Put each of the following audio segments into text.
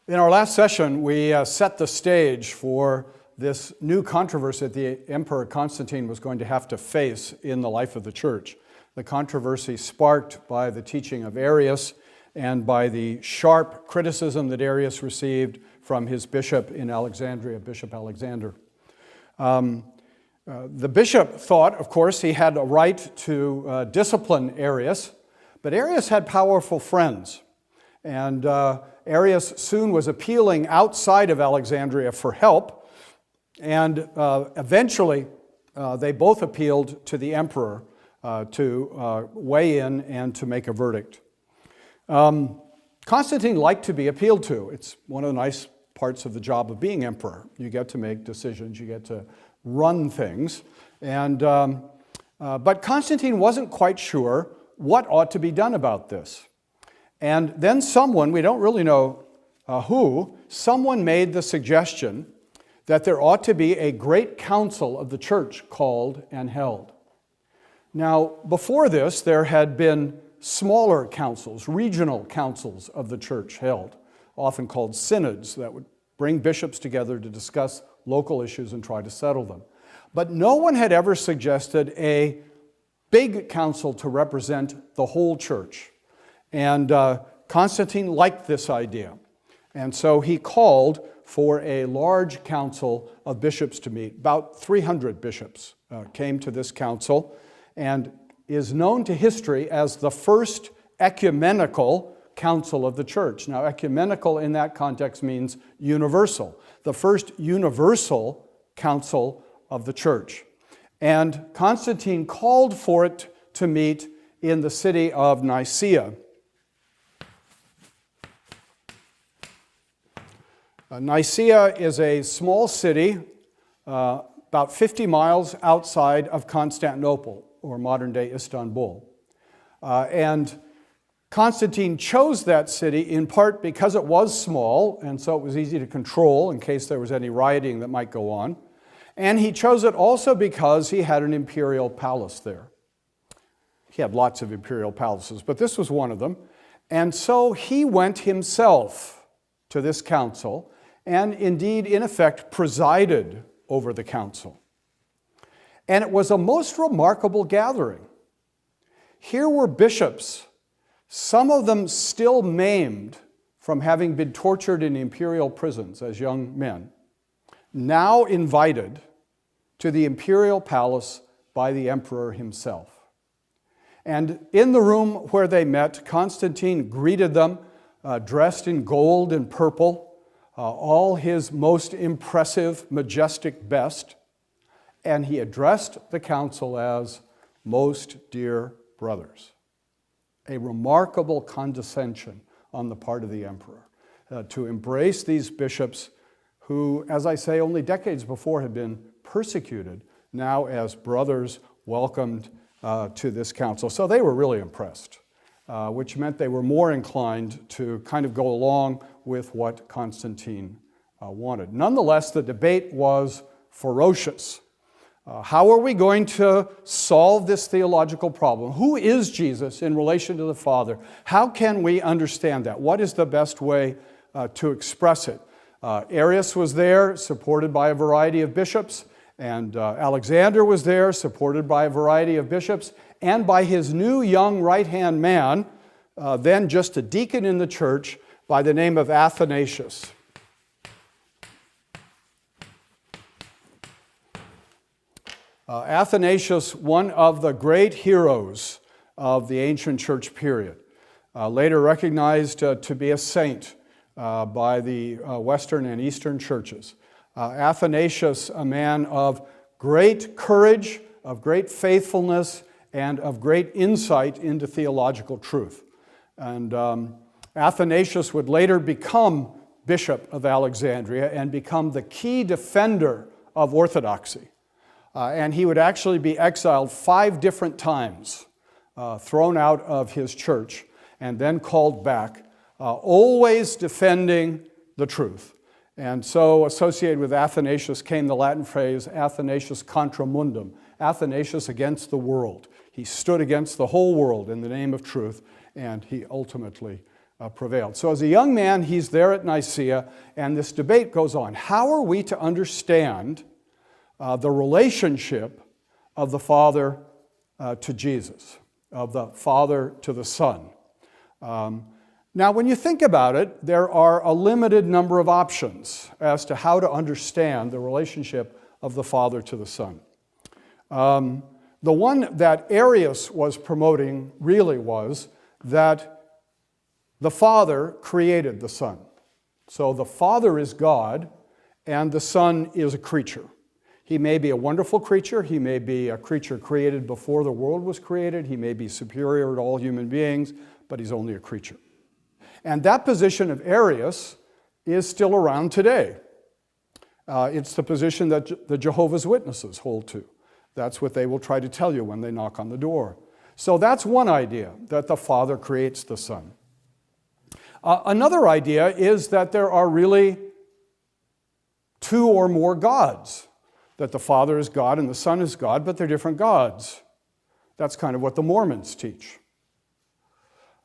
In our last session, we set the stage for this new controversy that the Emperor Constantine was going to have to face in the life of the church. The controversy sparked by the teaching of Arius and by the sharp criticism that Arius received from his bishop in Alexandria, Bishop Alexander. The bishop thought, of course, he had a right to discipline Arius, but Arius had powerful friends. And Arius soon was appealing outside of Alexandria for help, and eventually they both appealed to the emperor to weigh in and to make a verdict. Constantine liked to be appealed to. It's one of the nice parts of the job of being emperor. You get to make decisions, you get to run things. But Constantine wasn't quite sure what ought to be done about this. And then someone, we don't really know someone made the suggestion that there ought to be a great council of the church called and held. Now, before this, there had been smaller councils, regional councils of the church held, often called synods, that would bring bishops together to discuss local issues and try to settle them. But no one had ever suggested a big council to represent the whole church. And Constantine liked this idea. And so he called for a large council of bishops to meet. About 300 bishops came to this council, and is known to history as the first ecumenical council of the church. Now, ecumenical in that context means universal. The first universal council of the church. And Constantine called for it to meet in the city of Nicaea. Nicaea is a small city about 50 miles outside of Constantinople, or modern-day Istanbul. And Constantine chose that city in part because it was small, and so it was easy to control in case there was any rioting that might go on. And he chose it also because he had an imperial palace there. He had lots of imperial palaces, but this was one of them. And so he went himself to this council, and indeed, in effect, presided over the council. And it was a most remarkable gathering. Here were bishops, some of them still maimed from having been tortured in imperial prisons as young men, now invited to the imperial palace by the emperor himself. And in the room where they met, Constantine greeted them, dressed in gold and purple, all his most impressive, majestic best, and he addressed the council as "most dear brothers." A remarkable condescension on the part of the emperor to embrace these bishops who, as I say, only decades before had been persecuted, now as brothers welcomed to this council. So they were really impressed, which meant they were more inclined to kind of go along with what Constantine wanted. Nonetheless, the debate was ferocious. How are we going to solve this theological problem? Who is Jesus in relation to the Father? How can we understand that? What is the best way to express it? Arius was there, supported by a variety of bishops, and Alexander was there, supported by a variety of bishops, and by his new young right-hand man, then just a deacon in the church, by the name of Athanasius. Athanasius, one of the great heroes of the ancient church period, later recognized to be a saint by the Western and Eastern churches. Athanasius, a man of great courage, of great faithfulness, and of great insight into theological truth. And Athanasius would later become Bishop of Alexandria and become the key defender of orthodoxy. And he would actually be exiled 5 different times, thrown out of his church, and then called back, always defending the truth. And so associated with Athanasius came the Latin phrase, Athanasius contra mundum, Athanasius against the world. He stood against the whole world in the name of truth, and he ultimately prevailed. So as a young man, he's there at Nicaea, and this debate goes on. How are we to understand the relationship of the Father to Jesus, of the Father to the Son? Now, when you think about it, there are a limited number of options as to how to understand the relationship of the Father to the Son. The one that Arius was promoting really was that the Father created the Son. So the Father is God, and the Son is a creature. He may be a wonderful creature. He may be a creature created before the world was created. He may be superior to all human beings, but he's only a creature. And that position of Arius is still around today. It's the position that the Jehovah's Witnesses hold to. That's what they will try to tell you when they knock on the door. So that's one idea, that the Father creates the Son. Another idea is that there are really two or more gods, that the Father is God and the Son is God, but they're different gods. That's kind of what the Mormons teach.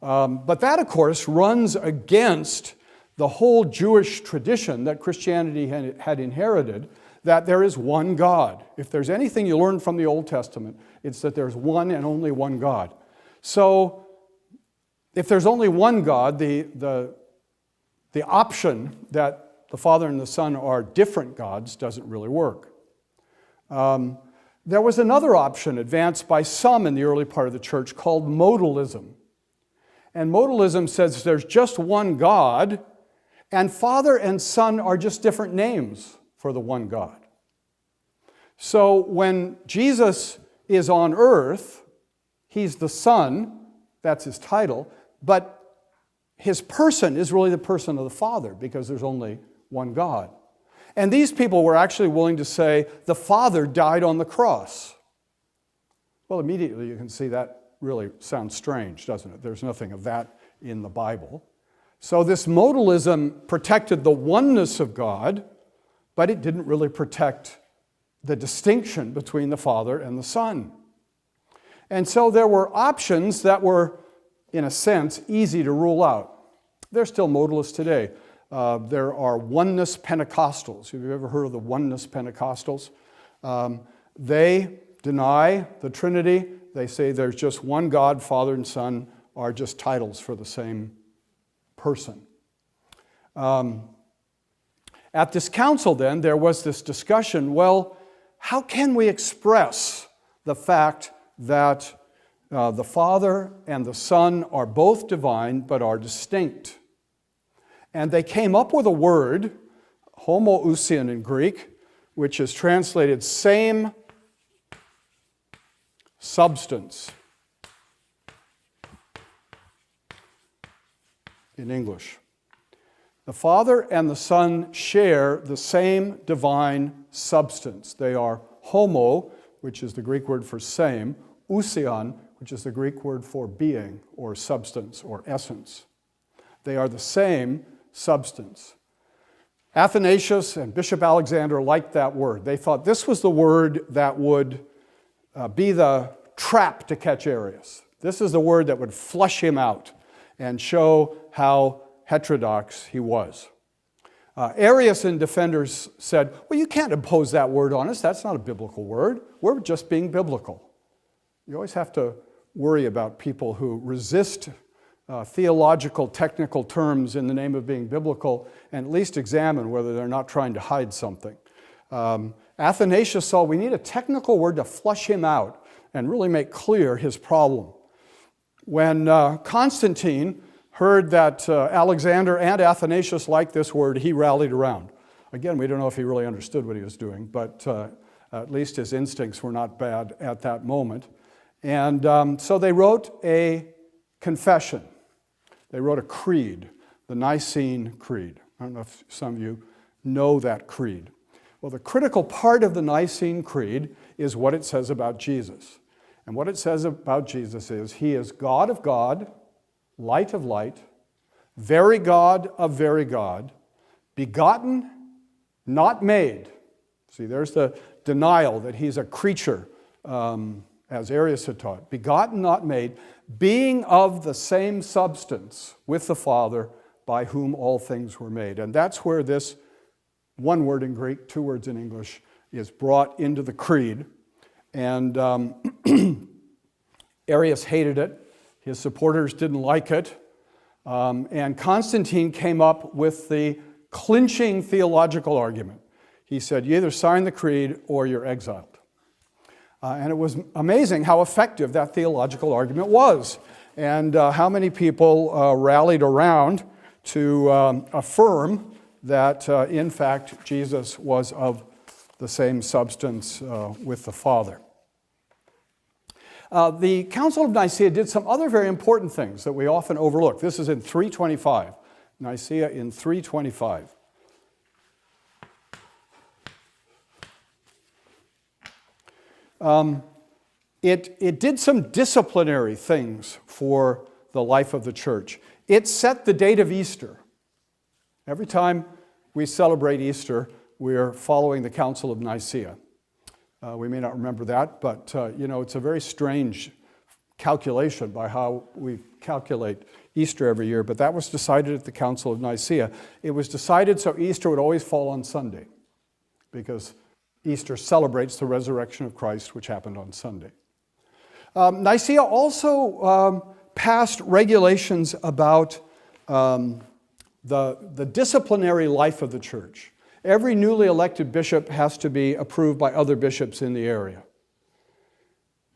But that, of course, runs against the whole Jewish tradition that Christianity had inherited, that there is one God. If there's anything you learn from the Old Testament, it's that there's one and only one God. So, if there's only one God, the option that the Father and the Son are different gods doesn't really work. There was another option advanced by some in the early part of the church called modalism. And modalism says there's just one God, and Father and Son are just different names for the one God. So when Jesus is on earth, he's the Son, that's his title, but his person is really the person of the Father because there's only one God. And these people were actually willing to say the Father died on the cross. Well, immediately you can see that really sounds strange, doesn't it? There's nothing of that in the Bible. So this modalism protected the oneness of God, but it didn't really protect the distinction between the Father and the Son. And so there were options that were, in a sense, easy to rule out. They're still modalists today. There are oneness Pentecostals. Have you ever heard of the oneness Pentecostals? They deny the Trinity. They say there's just one God, Father and Son are just titles for the same person. At this council then, there was this discussion, well, how can we express the fact that the Father and the Son are both divine but are distinct? And they came up with a word, homoousion in Greek, which is translated same substance in English. The Father and the Son share the same divine substance. They are homo, which is the Greek word for same, ousion, which is the Greek word for being or substance or essence. They are the same substance. Athanasius and Bishop Alexander liked that word. They thought this was the word that would be the trap to catch Arius. This is the word that would flush him out and show how heterodox he was. Arius and defenders said, well, you can't impose that word on us. That's not a biblical word. We're just being biblical. You always have to worry about people who resist theological, technical terms in the name of being biblical, and at least examine whether they're not trying to hide something. Athanasius saw we need a technical word to flush him out and really make clear his problem. When Constantine heard that Alexander and Athanasius liked this word, he rallied around. Again, we don't know if he really understood what he was doing, but at least his instincts were not bad at that moment. And so they wrote a confession. They wrote a creed, the Nicene Creed. I don't know if some of you know that creed. Well, the critical part of the Nicene Creed is what it says about Jesus. And what it says about Jesus is, he is God of God, light of light, very God of very God, begotten, not made. See, there's the denial that he's a creature, as Arius had taught, begotten, not made, being of the same substance with the Father, by whom all things were made. And that's where this one word in Greek, two words in English, is brought into the creed. And Arius hated it. His supporters didn't like it. And Constantine came up with the clinching theological argument. He said, you either sign the creed or you're exiled. And it was amazing how effective that theological argument was, and how many people rallied around to affirm that, in fact, Jesus was of the same substance with the Father. The Council of Nicaea did some other very important things that we often overlook. This is in 325, Nicaea in 325. It did some disciplinary things for the life of the church. It set the date of Easter. Every time we celebrate Easter, we're following the Council of Nicaea. We may not remember that, but it's a very strange calculation by how we calculate Easter every year, but that was decided at the Council of Nicaea. It was decided so Easter would always fall on Sunday, because Easter celebrates the resurrection of Christ, which happened on Sunday. Nicaea also passed regulations about the disciplinary life of the church. Every newly elected bishop has to be approved by other bishops in the area.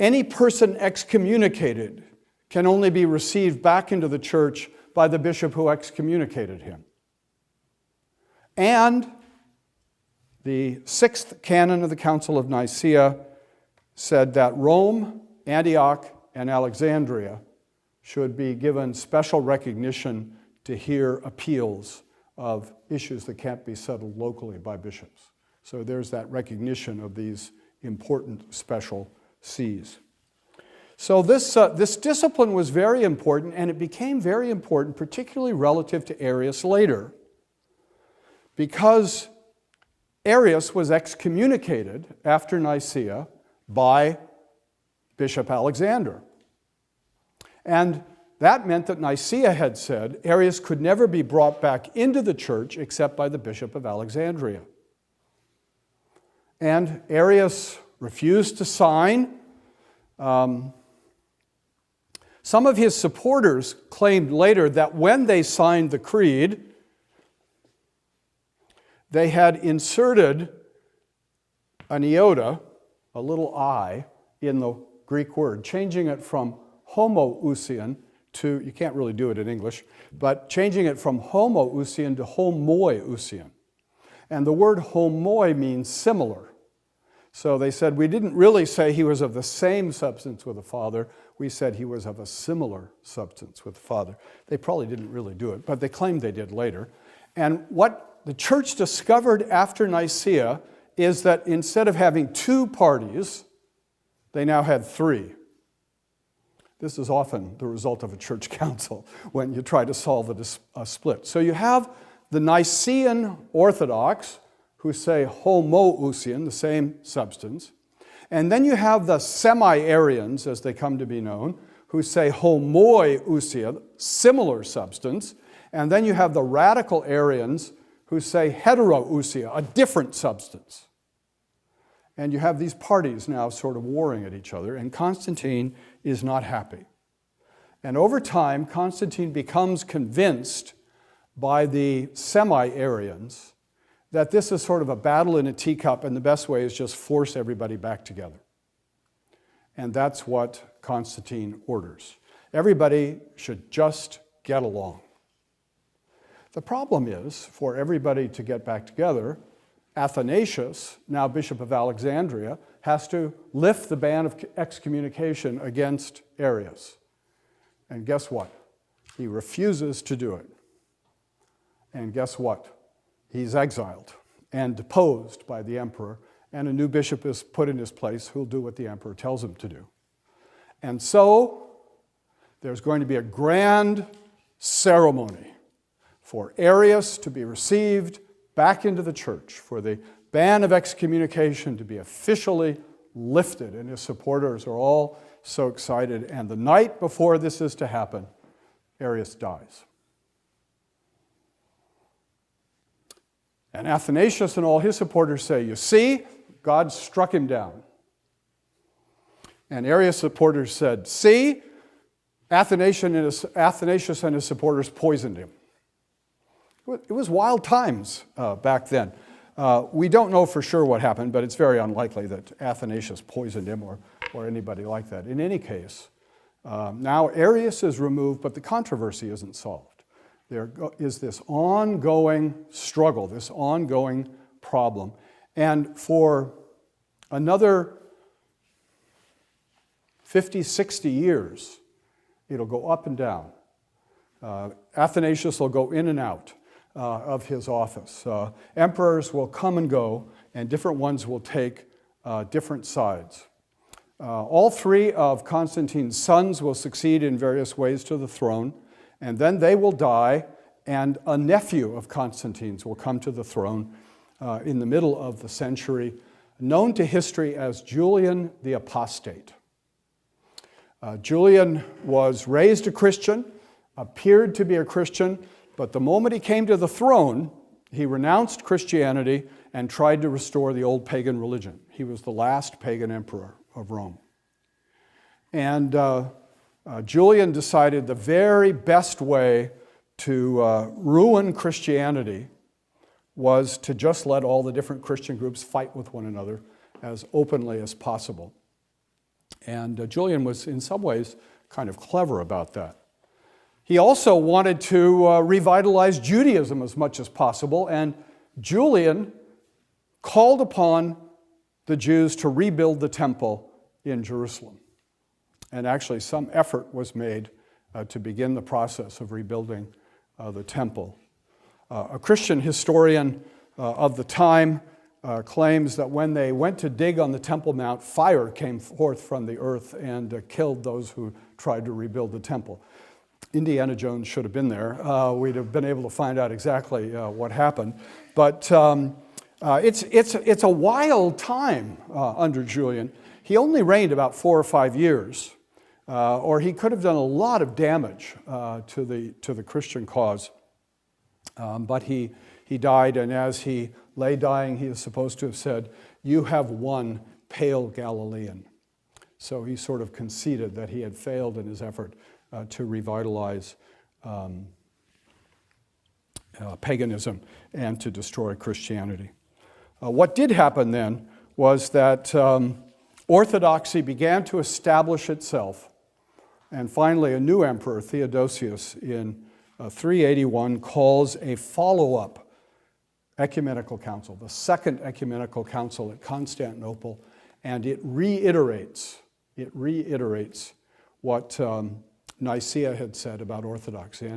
Any person excommunicated can only be received back into the church by the bishop who excommunicated him. And the sixth canon of the Council of Nicaea said that Rome, Antioch, and Alexandria should be given special recognition to hear appeals of issues that can't be settled locally by bishops. So there's that recognition of these important special sees. So this discipline was very important, and it became very important, particularly relative to Arius later, because Arius was excommunicated after Nicaea by Bishop Alexander. And that meant that Nicaea had said Arius could never be brought back into the church except by the Bishop of Alexandria. And Arius refused to sign. Some of his supporters claimed later that when they signed the creed, they had inserted an iota, a little I, in the Greek word, changing it from homoousian to, you can't really do it in English, but changing it from homoousian to homoiousian. And the word homoi means similar. So they said, we didn't really say he was of the same substance with the Father, we said he was of a similar substance with the Father. They probably didn't really do it, but they claimed they did later. And what the church discovered after Nicaea is that instead of having two parties, they now had three. This is often the result of a church council when you try to solve a split. So you have the Nicene Orthodox, who say homoousian, the same substance. And then you have the semi-Arians, as they come to be known, who say homoiousia, similar substance. And then you have the radical Arians who say heterousia, a different substance. And you have these parties now sort of warring at each other, and Constantine is not happy. And over time, Constantine becomes convinced by the semi-Arians that this is sort of a battle in a teacup, and the best way is just force everybody back together. And that's what Constantine orders. Everybody should just get along. The problem is, for everybody to get back together, Athanasius, now Bishop of Alexandria, has to lift the ban of excommunication against Arius. And guess what? He refuses to do it. And guess what? He's exiled and deposed by the emperor, and a new bishop is put in his place who'll do what the emperor tells him to do. And so there's going to be a grand ceremony for Arius to be received back into the church, for the ban of excommunication to be officially lifted, and his supporters are all so excited. And the night before this is to happen, Arius dies. And Athanasius and all his supporters say, you see, God struck him down. And Arius' supporters said, see, Athanasius and his supporters poisoned him. It was wild times back then. We don't know for sure what happened, but it's very unlikely that Athanasius poisoned him or anybody like that. In any case, now Arius is removed, but the controversy isn't solved. There is this ongoing struggle, this ongoing problem. And for another 50, 60 years, it'll go up and down. Athanasius will go in and out of his office. Emperors will come and go, and different ones will take different sides. All three of Constantine's sons will succeed in various ways to the throne, and then they will die, and a nephew of Constantine's will come to the throne in the middle of the century, known to history as Julian the Apostate. Julian was raised a Christian, appeared to be a Christian, but the moment he came to the throne, he renounced Christianity and tried to restore the old pagan religion. He was the last pagan emperor of Rome. And Julian decided the very best way to ruin Christianity was to just let all the different Christian groups fight with one another as openly as possible. And Julian was in some ways kind of clever about that. He also wanted to revitalize Judaism as much as possible, and Julian called upon the Jews to rebuild the temple in Jerusalem. And actually some effort was made to begin the process of rebuilding the temple. A Christian historian of the time claims that when they went to dig on the Temple Mount, fire came forth from the earth and killed those who tried to rebuild the temple. Indiana Jones should have been there. We'd have been able to find out exactly what happened. But it's a wild time under Julian. He only reigned about 4 or 5 years, or he could have done a lot of damage to the Christian cause. But he died, and as he lay dying, he is supposed to have said, "You have won, pale Galilean." So he sort of conceded that he had failed in his effort to revitalize paganism and to destroy Christianity. What did happen then was that orthodoxy began to establish itself, and finally a new emperor, Theodosius, in 381 calls a follow-up ecumenical council, the Second Ecumenical Council at Constantinople, and it reiterates what Nicaea had said about orthodoxy.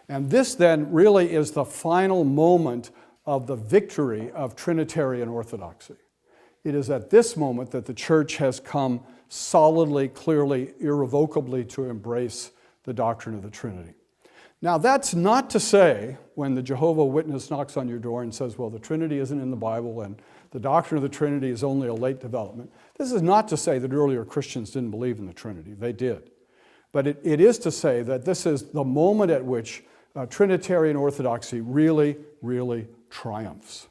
And this then really is the final moment of the victory of Trinitarian orthodoxy. It is at this moment that the church has come solidly, clearly, irrevocably to embrace the doctrine of the Trinity. Now, that's not to say, when the Jehovah's Witness knocks on your door and says, well, the Trinity isn't in the Bible and the doctrine of the Trinity is only a late development. This is not to say that earlier Christians didn't believe in the Trinity. They did. But it is to say that this is the moment at which Trinitarian orthodoxy really, really triumphs.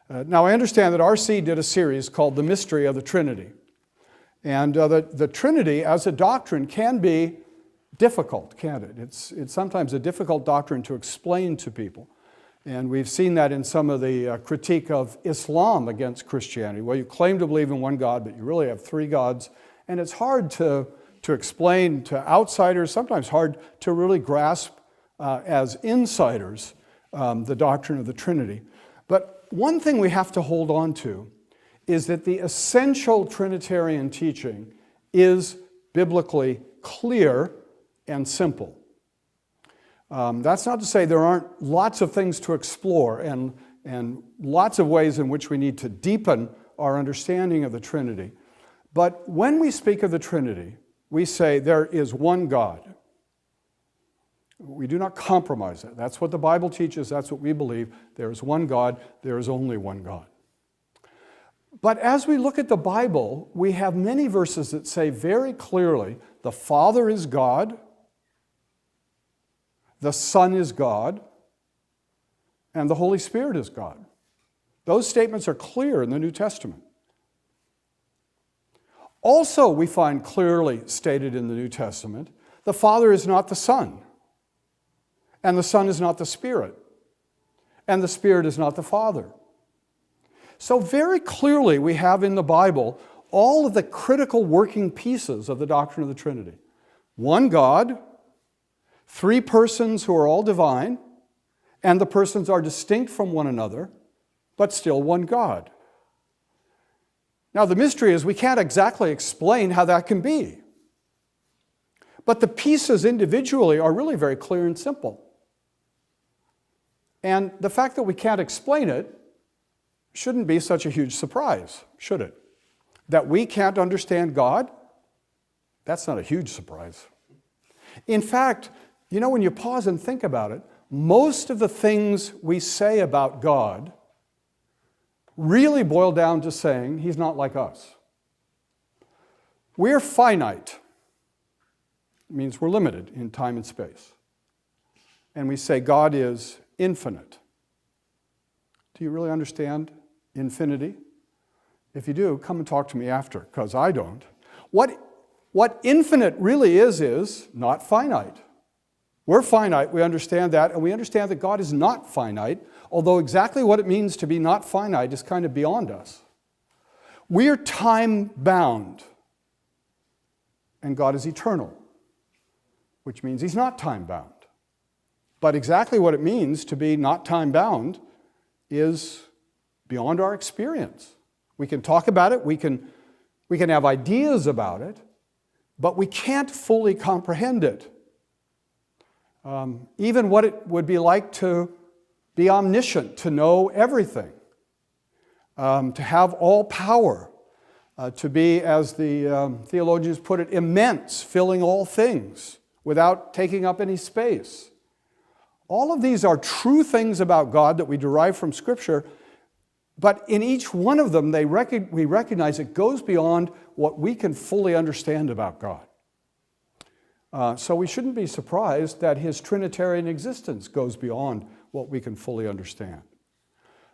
Now, I understand that R.C. did a series called The Mystery of the Trinity. And the Trinity as a doctrine can be difficult, can't it? It's sometimes a difficult doctrine to explain to people. And we've seen that in some of the critique of Islam against Christianity. Well, you claim to believe in one God, but you really have 3 gods. And it's hard to explain to outsiders, sometimes hard to really grasp as insiders the doctrine of the Trinity. But one thing we have to hold on to is that the essential Trinitarian teaching is biblically clear and simple. That's not to say there aren't lots of things to explore and lots of ways in which we need to deepen our understanding of the Trinity. But when we speak of the Trinity, we say there is one God. We do not compromise that. That's what the Bible teaches. That's what we believe. There is one God. There is only one God. But as we look at the Bible, we have many verses that say very clearly, the Father is God, the Son is God, and the Holy Spirit is God. Those statements are clear in the New Testament. Also, we find clearly stated in the New Testament, the Father is not the Son, and the Son is not the Spirit, and the Spirit is not the Father. So very clearly we have in the Bible all of the critical working pieces of the doctrine of the Trinity. One God, three persons who are all divine, and the persons are distinct from one another, but still one God. Now the mystery is we can't exactly explain how that can be. But the pieces individually are really very clear and simple. And the fact that we can't explain it shouldn't be such a huge surprise, should it? That we can't understand God, that's not a huge surprise. In fact, you know, when you pause and think about it, most of the things we say about God really boil down to saying He's not like us. We're finite. It means we're limited in time and space. And we say God is infinite. Do you really understand infinity? If you do, come and talk to me after, because I don't. What infinite really is not finite. We're finite, we understand that, and we understand that God is not finite, although exactly what it means to be not finite is kind of beyond us. We're time-bound, and God is eternal, which means He's not time-bound. But exactly what it means to be not time-bound is beyond our experience. We can talk about it, we can have ideas about it, but we can't fully comprehend it. Even what it would be like to be omniscient, to know everything, to have all power, to be, as the theologians put it, immense, filling all things without taking up any space. All of these are true things about God that we derive from Scripture, but in each one of them we recognize it goes beyond what we can fully understand about God. So we shouldn't be surprised that His Trinitarian existence goes beyond what we can fully understand.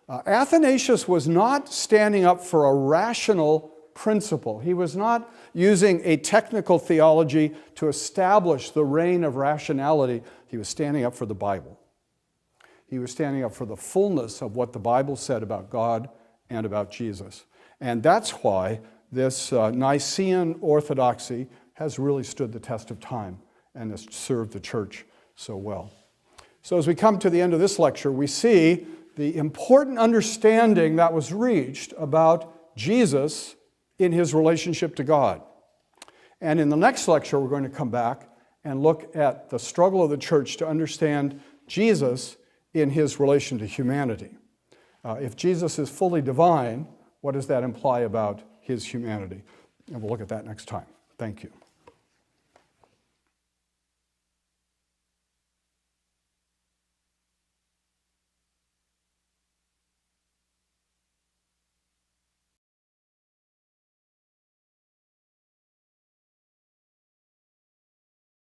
Athanasius was not standing up for a rational principle. He was not using a technical theology to establish the reign of rationality. He was standing up for the Bible. He was standing up for the fullness of what the Bible said about God and about Jesus. And that's why this Nicene orthodoxy has really stood the test of time and has served the church so well. So as we come to the end of this lecture, we see the important understanding that was reached about Jesus in His relationship to God. And in the next lecture, we're going to come back and look at the struggle of the church to understand Jesus in His relation to humanity. If Jesus is fully divine, what does that imply about His humanity? And we'll look at that next time. Thank you.